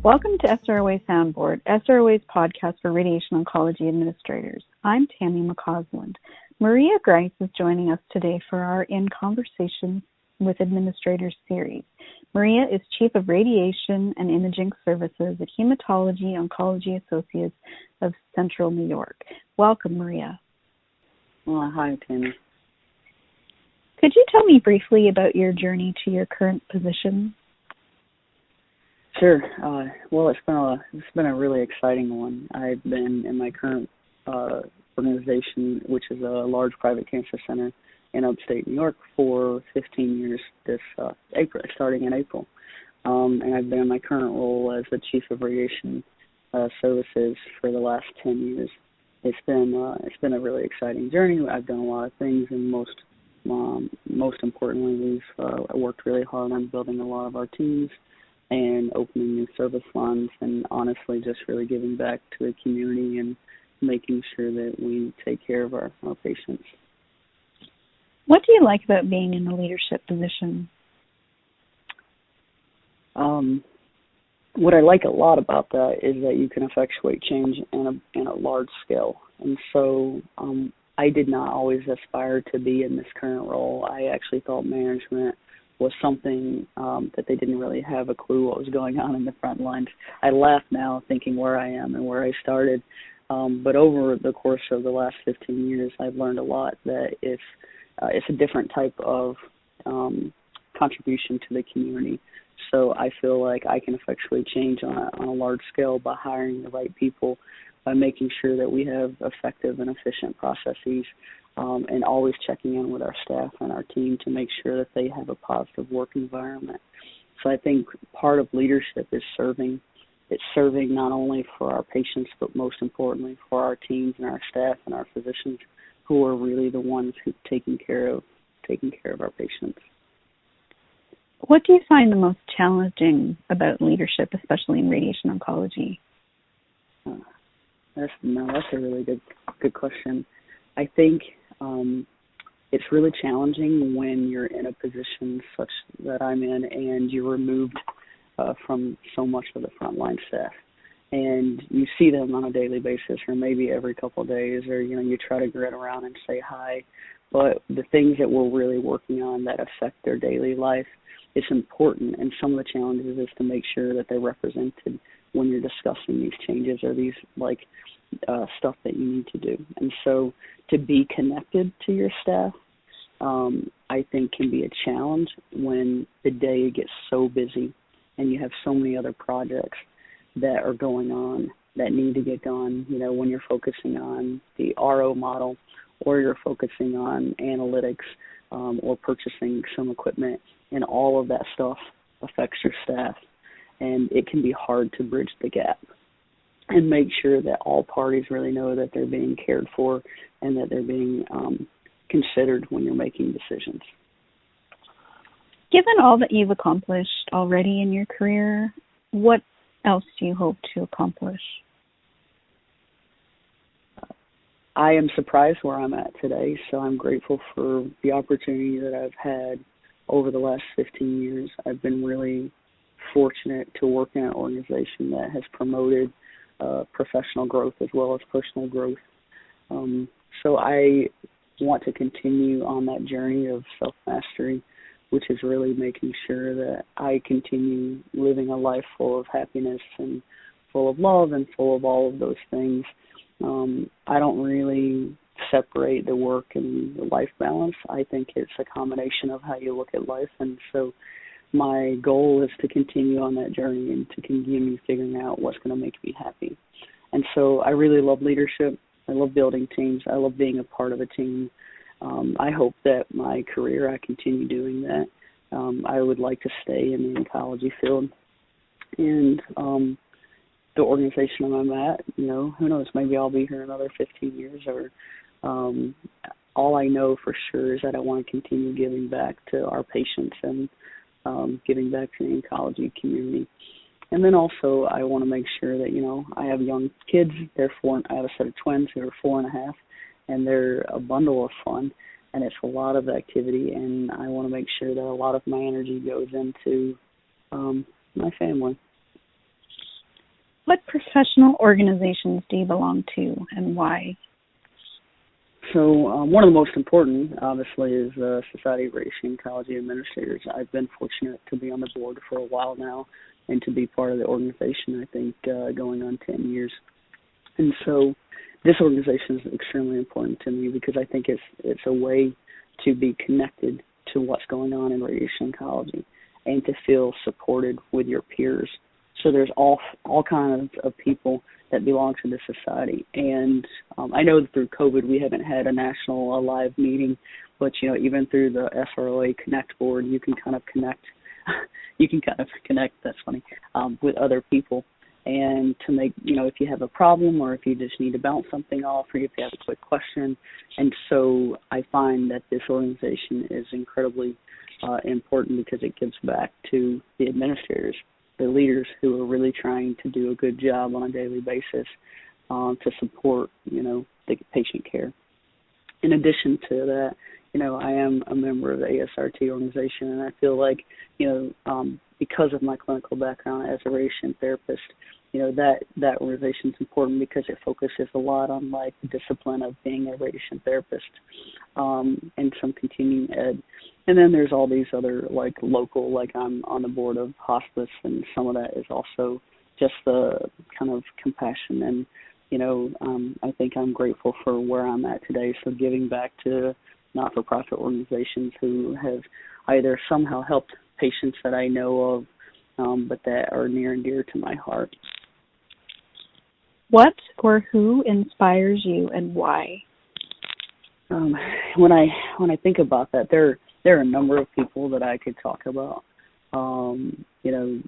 Welcome to SROA Soundboard, SROA's podcast for radiation oncology administrators. I'm Tammy McCausland. Maria Grice is joining us today for our In Conversation with Administrators series. Maria is Chief of Radiation and Imaging Services at Hematology Oncology Associates of Central New York. Welcome, Maria. Well, hi, Tammy. Could you tell me briefly about your journey to your current position? Sure. Well, it's been a really exciting one. I've been in my current organization, which is a large private cancer center in upstate New York, for 15 years. Starting in April, and I've been in my current role as the Chief of Radiation Services for the last 10 years. It's been a really exciting journey. I've done a lot of things, and most importantly, we've worked really hard on building a lot of our teams and opening new service lines, and honestly just really giving back to the community and making sure that we take care of our patients. What do you like about being in a leadership position? What I like a lot about that is that you can effectuate change in a large scale. And so I did not always aspire to be in this current role. I actually thought management was something that they didn't really have a clue what was going on in the front lines. I laugh now thinking where I am and where I started. But over the course of the last 15 years, I've learned a lot that it's a different type of contribution to the community. So I feel like I can effectuate change on a large scale by hiring the right people, by making sure that we have effective and efficient processes, and always checking in with our staff and our team to make sure that they have a positive work environment. So I think part of leadership is serving. It's serving not only for our patients, but most importantly for our teams and our staff and our physicians, who are really the ones who taking care of our patients. What do you find the most challenging about leadership, especially in radiation oncology? That's a really good question. I think it's really challenging when you're in a position such that I'm in and you're removed from so much of the frontline staff. And you see them on a daily basis or maybe every couple of days, or, you try to grin around and say hi. But the things that we're really working on that affect their daily life, it's important. And some of the challenges is to make sure that they're represented when you're discussing these changes or these, stuff that you need to do. And so to be connected to your staff, I think can be a challenge when the day gets so busy and you have so many other projects that are going on that need to get done, when you're focusing on the RO model or you're focusing on analytics or purchasing some equipment, and all of that stuff affects your staff. And it can be hard to bridge the gap and make sure that all parties really know that they're being cared for and that they're being considered when you're making decisions. Given all that you've accomplished already in your career, what else do you hope to accomplish? I am surprised where I'm at today, so I'm grateful for the opportunity that I've had over the last 15 years. I've been really fortunate to work in an organization that has promoted professional growth as well as personal growth. So I want to continue on that journey of self-mastery, which is really making sure that I continue living a life full of happiness and full of love and full of all of those things. I don't really separate the work and the life balance. I think it's a combination of how you look at life. And so my goal is to continue on that journey and to continue figuring out what's going to make me happy. And so I really love leadership. I love building teams. I love being a part of a team. I hope that my career, I continue doing that. I would like to stay in the oncology field. And the organization I'm at, who knows, maybe I'll be here another 15 years or all I know for sure is that I want to continue giving back to our patients and giving back to the oncology community. And then also I want to make sure that, I have young kids. I have a set of twins who are 4.5, and they're a bundle of fun, and it's a lot of activity, and I want to make sure that a lot of my energy goes into my family. What professional organizations do you belong to and why? So one of the most important, obviously, is the Society of Radiation Oncology Administrators. I've been fortunate to be on the board for a while now and to be part of the organization, I think, going on 10 years. And so this organization is extremely important to me because I think it's a way to be connected to what's going on in radiation oncology and to feel supported with your peers. So there's all kinds of people that belong to the society. And I know that through COVID we haven't had a national live meeting, but even through the SROA Connect board, you can kind of connect. That's funny, with other people, and to make if you have a problem or if you just need to bounce something off or if you have a quick question. And so I find that this organization is incredibly important because it gives back to the administrators, the leaders who are really trying to do a good job on a daily basis to support, the patient care. In addition to that, I am a member of the ASRT organization, and I feel like, because of my clinical background as a radiation therapist, that organization is important because it focuses a lot on like the discipline of being a radiation therapist and some continuing ed. And then there's all these other like local, like I'm on the board of hospice, and some of that is also just the kind of compassion and I think I'm grateful for where I'm at today. So giving back to not-for-profit organizations who have either somehow helped patients that I know of, but that are near and dear to my heart. What or who inspires you and why? When I think about that, there are a number of people that I could talk about.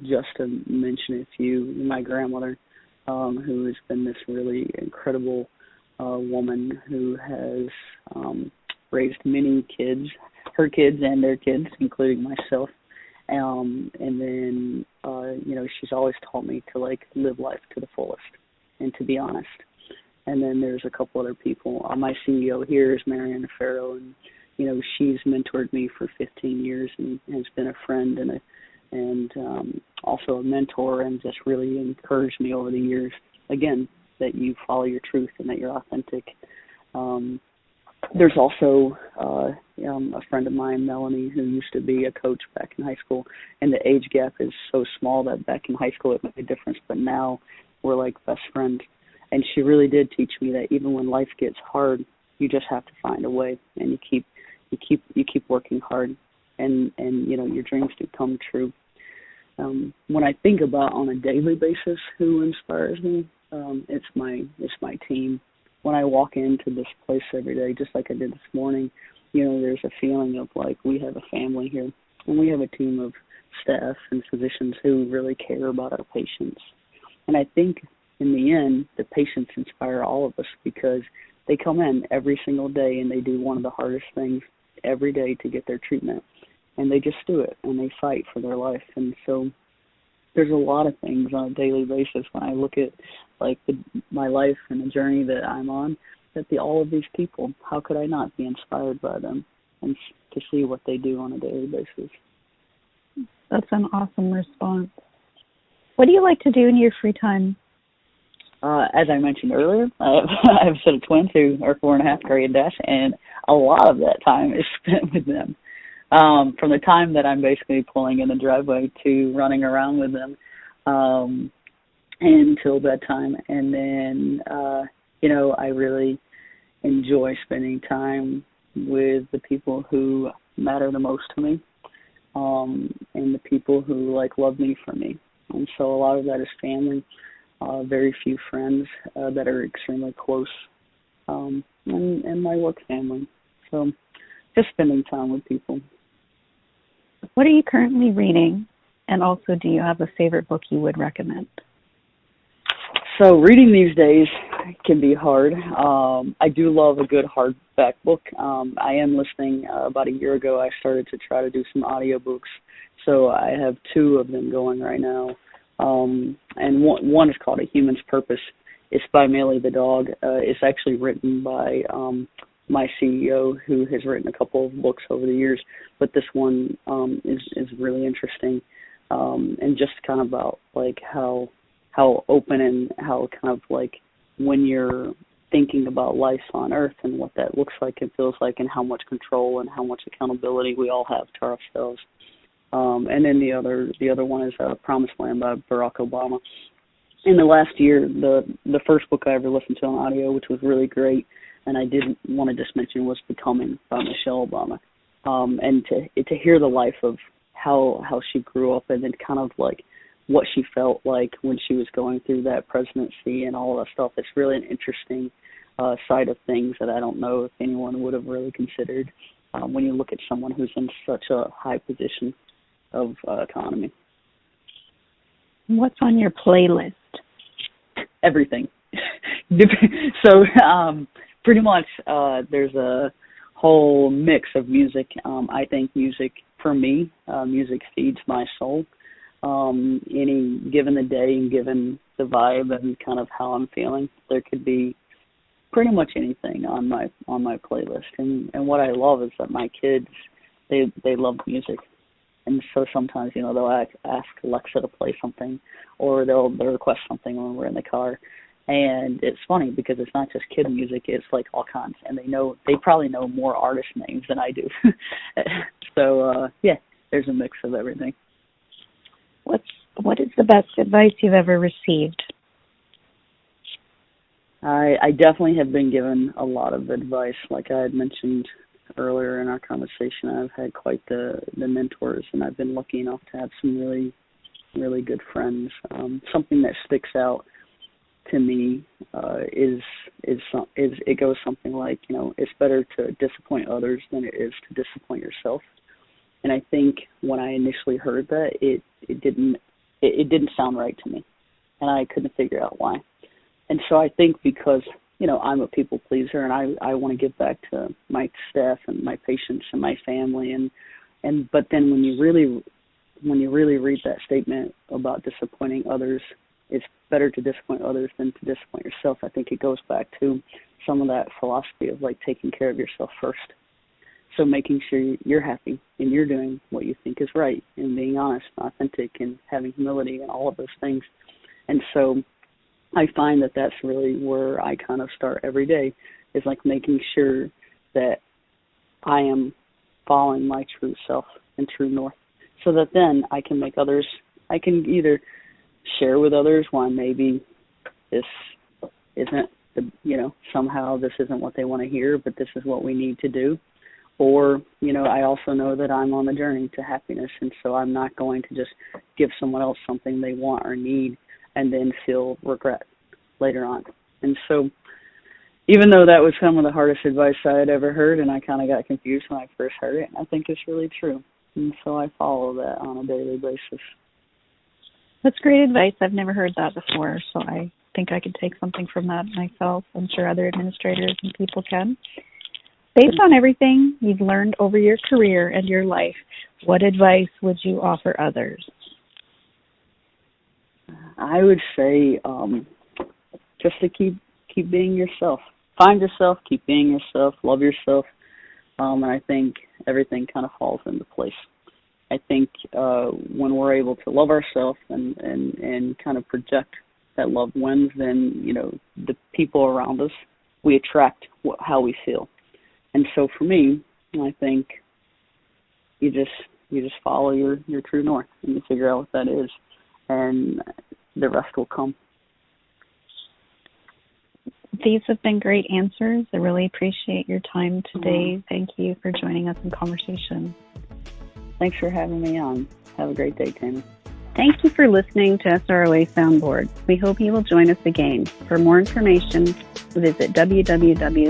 Just to mention a few, my grandmother, who has been this really incredible woman who has raised many kids, her kids and their kids, including myself. And then, she's always taught me to live life to the fullest and to be honest. And then there's a couple other people. My CEO here is Marianne Farrow, and she's mentored me for 15 years and has been a friend and also a mentor, and just really encouraged me over the years, again, that you follow your truth and that you're authentic. There's also a friend of mine, Melanie, who used to be a coach back in high school, and the age gap is so small that back in high school it made a difference, but now we're like best friends. And she really did teach me that even when life gets hard, you just have to find a way, and you keep working hard, and your dreams do come true. When I think about on a daily basis who inspires me, it's my team. When I walk into this place every day, just like I did this morning, there's a feeling of like we have a family here, and we have a team of staff and physicians who really care about our patients. And I think in the end, the patients inspire all of us because they come in every single day and they do one of the hardest things every day to get their treatment. And they just do it, and they fight for their life. And so there's a lot of things on a daily basis when I look at my life and the journey that I'm on, that all of these people, how could I not be inspired by them and to see what they do on a daily basis? That's an awesome response. What do you like to do in your free time? As I mentioned earlier, I have a set of twins who are 4.5, Gray and Dash, and a lot of that time is spent with them. From the time that I'm basically pulling in the driveway to running around with them until bedtime. And then, I really enjoy spending time with the people who matter the most to me and the people who love me for me. And so a lot of that is family, very few friends that are extremely close, and my work family. So just spending time with people. What are you currently reading? And also, do you have a favorite book you would recommend? So reading these days can be hard. I do love a good hardback book. I am listening. About a year ago, I started to try to do some audiobooks. So I have 2 of them going right now. And one is called A Human's Purpose. It's by Millie the dog. It's actually written by my CEO, who has written a couple of books over the years, but this one is really interesting, and just kind of about how how open and how kind of like when you're thinking about life on Earth and what that looks like and feels like and how much control and how much accountability we all have to ourselves. And then the other one is Promised Land by Barack Obama. In the last year, the first book I ever listened to on audio, which was really great, and I didn't want to just mention, was Becoming by Michelle Obama. And to hear the life of how she grew up and then kind of like what she felt like when she was going through that presidency and all that stuff. It's really an interesting side of things that I don't know if anyone would have really considered when you look at someone who's in such a high position of autonomy. What's on your playlist? Everything. So pretty much there's a whole mix of music. I think music, for me, music feeds my soul. Any given the day and given the vibe and kind of how I'm feeling, there could be pretty much anything on my playlist. And what I love is that my kids, they love music. And so sometimes, they'll ask Alexa to play something, or they'll request something when we're in the car. And it's funny because it's not just kid music, it's like all kinds. And they probably know more artist names than I do. So, there's a mix of everything. What is the best advice you've ever received? I definitely have been given a lot of advice. Like I had mentioned earlier in our conversation, I've had quite the mentors, and I've been lucky enough to have some really, really good friends. Something that sticks out to me is it goes something like, it's better to disappoint others than it is to disappoint yourself. And I think when I initially heard that, it didn't sound right to me, and I couldn't figure out why. And so I think because I'm a people pleaser, and I want to give back to my staff and my patients and my family, but then when you really read that statement about disappointing others, it's better to disappoint others than to disappoint yourself. I think it goes back to some of that philosophy of like taking care of yourself first. So making sure you're happy and you're doing what you think is right and being honest and authentic and having humility and all of those things. And so I find that that's really where I kind of start every day, is like making sure that I am following my true self and true north, so that then I can either share with others why maybe this isn't, somehow this isn't what they want to hear, but this is what we need to do. Or, I also know that I'm on the journey to happiness, and so I'm not going to just give someone else something they want or need and then feel regret later on. And so even though that was some of the hardest advice I had ever heard, and I kind of got confused when I first heard it, I think it's really true. And so I follow that on a daily basis. That's great advice. I've never heard that before, so I think I could take something from that myself. I'm sure other administrators and people can. Based on everything you've learned over your career and your life, what advice would you offer others? I would say just to keep being yourself. Find yourself, keep being yourself, love yourself, and I think everything kind of falls into place. I think when we're able to love ourselves and kind of project that love wins, then, the people around us, we attract how we feel. And so for me, I think you just follow your true north and you figure out what that is, and the rest will come. These have been great answers. I really appreciate your time today. Thank you for joining us in conversation. Thanks for having me on. Have a great day, Tammy. Thank you for listening to SROA Soundboard. We hope you will join us again. For more information, visit www.sroa.org.